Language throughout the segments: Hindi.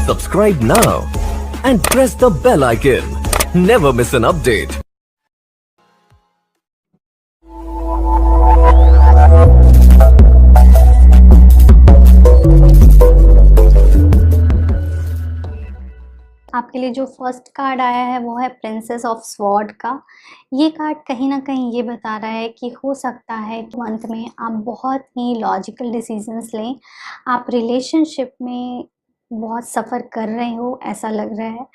Subscribe now and press the bell icon. Never miss an update. आपके लिए जो फर्स्ट कार्ड आया है वो है प्रिंसेस ऑफ स्वॉर्ड का। ये कार्ड कहीं ना कहीं ये बता रहा है कि हो सकता है कि मंथ में आप बहुत ही लॉजिकल डिसीजंस लें। आप रिलेशनशिप में बहुत सफ़र कर रहे हो ऐसा लग रहा है,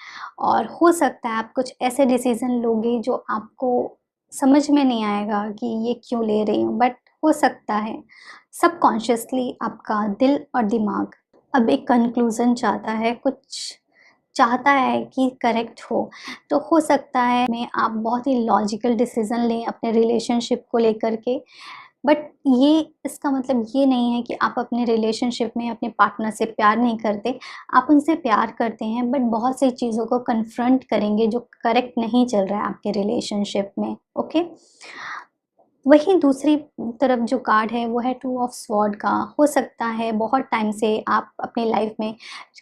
और हो सकता है आप कुछ ऐसे डिसीज़न लोगे जो आपको समझ में नहीं आएगा कि ये क्यों ले रही हूँ, बट हो सकता है सबकॉन्शियसली आपका दिल और दिमाग अब एक कंक्लूज़न चाहता है, कुछ चाहता है कि करेक्ट हो हो सकता है में आप बहुत ही लॉजिकल डिसीज़न लें अपने रिलेशनशिप को लेकर के। बट ये इसका मतलब ये नहीं है कि आप अपने रिलेशनशिप में अपने पार्टनर से प्यार नहीं करते, आप उनसे प्यार करते हैं, बट बहुत सी चीज़ों को कन्फ्रंट करेंगे जो करेक्ट नहीं चल रहा है आपके रिलेशनशिप में। ओके, वहीं दूसरी तरफ जो कार्ड है वो है टू ऑफ स्वॉर्ड का। हो सकता है बहुत टाइम से आप अपनी लाइफ में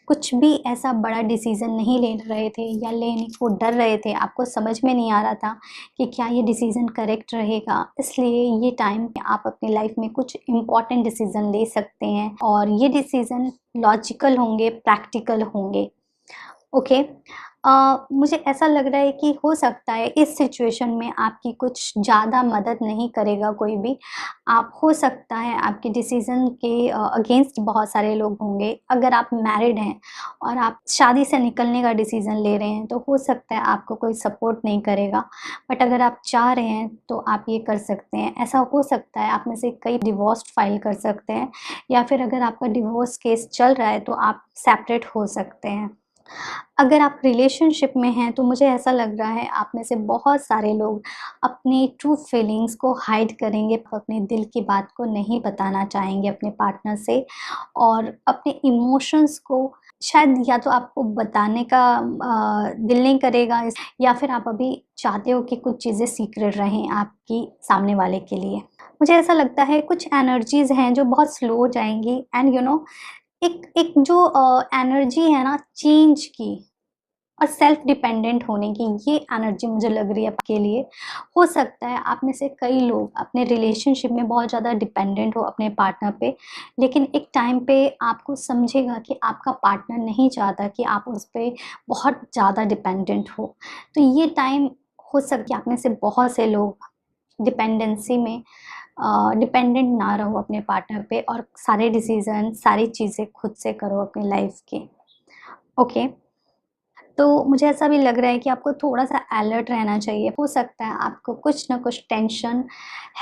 कुछ भी ऐसा बड़ा डिसीज़न नहीं ले रहे थे या लेने को डर रहे थे, आपको समझ में नहीं आ रहा था कि क्या ये डिसीज़न करेक्ट रहेगा। इसलिए ये टाइम आप अपनी लाइफ में कुछ इम्पॉर्टेंट डिसीज़न ले सकते हैं और ये डिसीज़न लॉजिकल होंगे, प्रैक्टिकल होंगे। ओके, मुझे ऐसा लग रहा है कि हो सकता है इस सिचुएशन में आपकी कुछ ज़्यादा मदद नहीं करेगा कोई भी। आप हो सकता है आपके डिसीज़न के अगेंस्ट बहुत सारे लोग होंगे। अगर आप मैरिड हैं और आप शादी से निकलने का डिसीज़न ले रहे हैं, तो हो सकता है आपको कोई सपोर्ट नहीं करेगा। बट अगर आप चाह रहे हैं तो आप ये कर सकते हैं। ऐसा हो सकता है आप में से कई डिवोर्स फाइल कर सकते हैं, या फिर अगर आपका डिवोर्स केस चल रहा है तो आप सेपरेट हो सकते हैं। अगर आप रिलेशनशिप में हैं तो मुझे ऐसा लग रहा है आप में से बहुत सारे लोग अपनी ट्रू फीलिंग्स को हाइड करेंगे, अपने दिल की बात को नहीं बताना चाहेंगे अपने पार्टनर से, और अपने इमोशंस को शायद या तो आपको बताने का दिल नहीं करेगा, या फिर आप अभी चाहते हो कि कुछ चीज़ें सीक्रेट रहें आपकी सामने वाले के लिए। मुझे ऐसा लगता है कुछ एनर्जीज़ हैं जो बहुत स्लो हो जाएंगी, एंड एक एक जो एनर्जी है ना चेंज की और सेल्फ डिपेंडेंट होने की, ये एनर्जी मुझे लग रही है आपके लिए। हो सकता है आप में से कई लोग अपने रिलेशनशिप में बहुत ज़्यादा डिपेंडेंट हो अपने पार्टनर पे, लेकिन एक टाइम पे आपको समझेगा कि आपका पार्टनर नहीं चाहता कि आप उस पे बहुत ज़्यादा डिपेंडेंट हो। तो ये टाइम हो सकता है आप में से बहुत से लोग डिपेंडेंसी में डिपेंडेंट ना रहो अपने पार्टनर पे, और सारे डिसीज़न सारी चीज़ें खुद से करो अपनी लाइफ की। ओके, तो मुझे ऐसा भी लग रहा है कि आपको थोड़ा-सा अलर्ट रहना चाहिए। हो सकता है आपको कुछ ना कुछ टेंशन,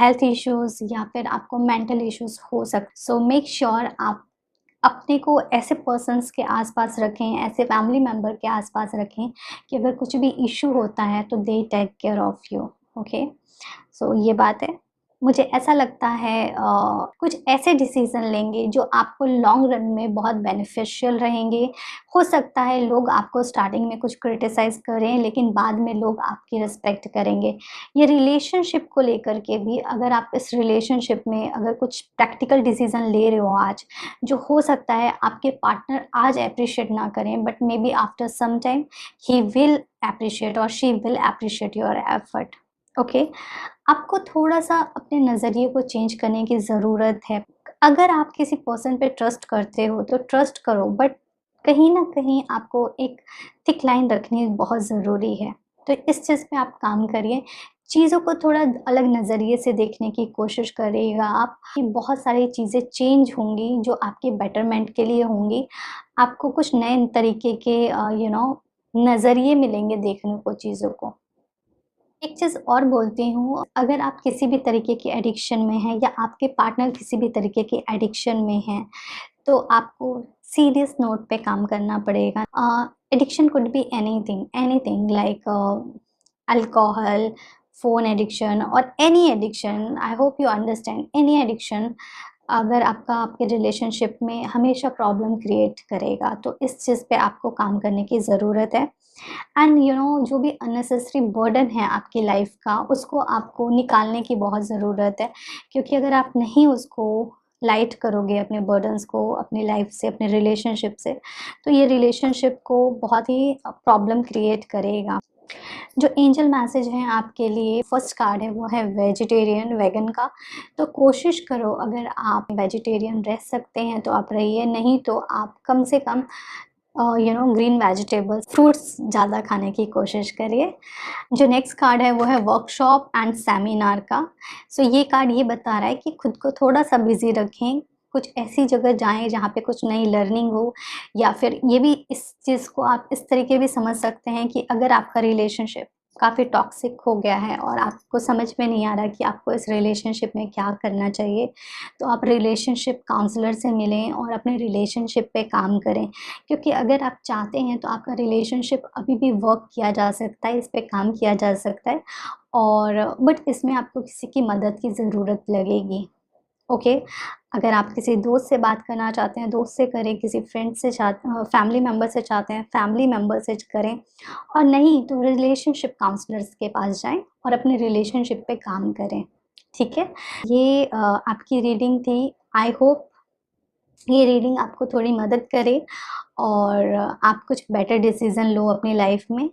हेल्थ इश्यूज़ या फिर आपको मेंटल इश्यूज़ हो सो मेक श्योर आप अपने को ऐसे पर्सन्स के आस-पास रखें, ऐसे फैमिली मेंबर के आस-पास रखें कि अगर कुछ भी इश्यू होता है तो they take care of you. Okay, so ये बात है। मुझे ऐसा लगता है कुछ ऐसे डिसीज़न लेंगे जो आपको लॉन्ग रन में बहुत बेनिफिशियल रहेंगे। हो सकता है लोग आपको स्टार्टिंग में कुछ क्रिटिसाइज़ करें, लेकिन बाद में लोग आपकी रिस्पेक्ट करेंगे। ये रिलेशनशिप को लेकर के भी, अगर आप इस रिलेशनशिप में अगर कुछ प्रैक्टिकल डिसीज़न ले रहे हो आज, जो हो सकता है आपके पार्टनर आज एप्रिशिएट ना करें, but maybe after some time he will appreciate और she will appreciate your effort. Okay, आपको थोड़ा-सा अपने नज़रिए को चेंज करने की ज़रूरत है। अगर आप किसी पर्सन पे ट्रस्ट करते हो तो ट्रस्ट करो, बट कहीं न कहीं आपको एक थिक लाइन रखनी बहुत ज़रूरी है। तो इस चीज़ पे आप काम करिए। चीज़ों को थोड़ा अलग नज़रिए से देखने की कोशिश करिएगा आप, कि बहुत सारी चीज़ें चेंज होंगी जो आपके बेटरमेंट के लिए होंगी। आपको कुछ नए तरीके के नज़रिए मिलेंगे देखने को चीज़ों को। एक चीज़ और बोलती हूँ, अगर आप किसी भी तरीके की एडिक्शन में हैं या आपके पार्टनर किसी भी तरीके की एडिक्शन में हैं, तो आपको सीरियस नोट पे काम करना पड़ेगा। Addiction could be anything, anything like alcohol, phone addiction और any addiction. I hope you understand, any addiction अगर आपका आपके रिलेशनशिप में हमेशा प्रॉब्लम क्रिएट करेगा, तो इस चीज़ पे आपको काम करने की ज़रूरत है। एंड जो भी अननेसेसरी बर्डन है आपकी लाइफ का, उसको आपको निकालने की बहुत ज़रूरत है, क्योंकि अगर आप नहीं उसको लाइट करोगे अपने बर्डन्स को अपनी लाइफ से, अपने रिलेशनशिप से, तो ये रिलेशनशिप को बहुत ही प्रॉब्लम क्रिएट करेगा। जो एंजल मैसेज है आपके लिए, फर्स्ट कार्ड है वो है वेजिटेरियन, वेगन का। तो कोशिश करो, अगर आप वेजिटेरियन रह सकते हैं तो आप रहिए, नहीं तो आप कम से कम ग्रीन वेजिटेबल्स, फ्रूट्स ज़्यादा खाने की कोशिश करिए। जो नेक्स्ट कार्ड है वो है वर्कशॉप एंड सेमिनार का। सो ये कार्ड ये बता रहा है कि खुद को थोड़ा सा बिजी रखें, कुछ ऐसी जगह जाएं जहाँ पे कुछ नई लर्निंग हो, या फिर ये भी इस चीज़ को आप इस तरीके भी समझ सकते हैं कि अगर आपका रिलेशनशिप काफ़ी टॉक्सिक हो गया है और आपको समझ में नहीं आ रहा कि आपको इस रिलेशनशिप में क्या करना चाहिए, तो आप रिलेशनशिप काउंसलर से मिलें और अपने रिलेशनशिप पे काम करें। क्योंकि अगर आप चाहते हैं तो आपका रिलेशनशिप अभी भी वर्क किया जा सकता है, इस पे काम किया जा सकता है, और बट इसमें आपको किसी की मदद की ज़रूरत लगेगी। ओके, अगर आप किसी दोस्त से बात करना चाहते हैं, दोस्त से करें, किसी फ्रेंड से फैमिली मेम्बर से चाहते हैं, फैमिली मेम्बर से करें, और नहीं तो रिलेशनशिप काउंसलर्स के पास जाएं और अपने रिलेशनशिप पे काम करें। ठीक है, ये आपकी रीडिंग थी। आई होप ये रीडिंग आपको थोड़ी मदद करे और आप कुछ बेटर डिसीज़न लो अपनी लाइफ में।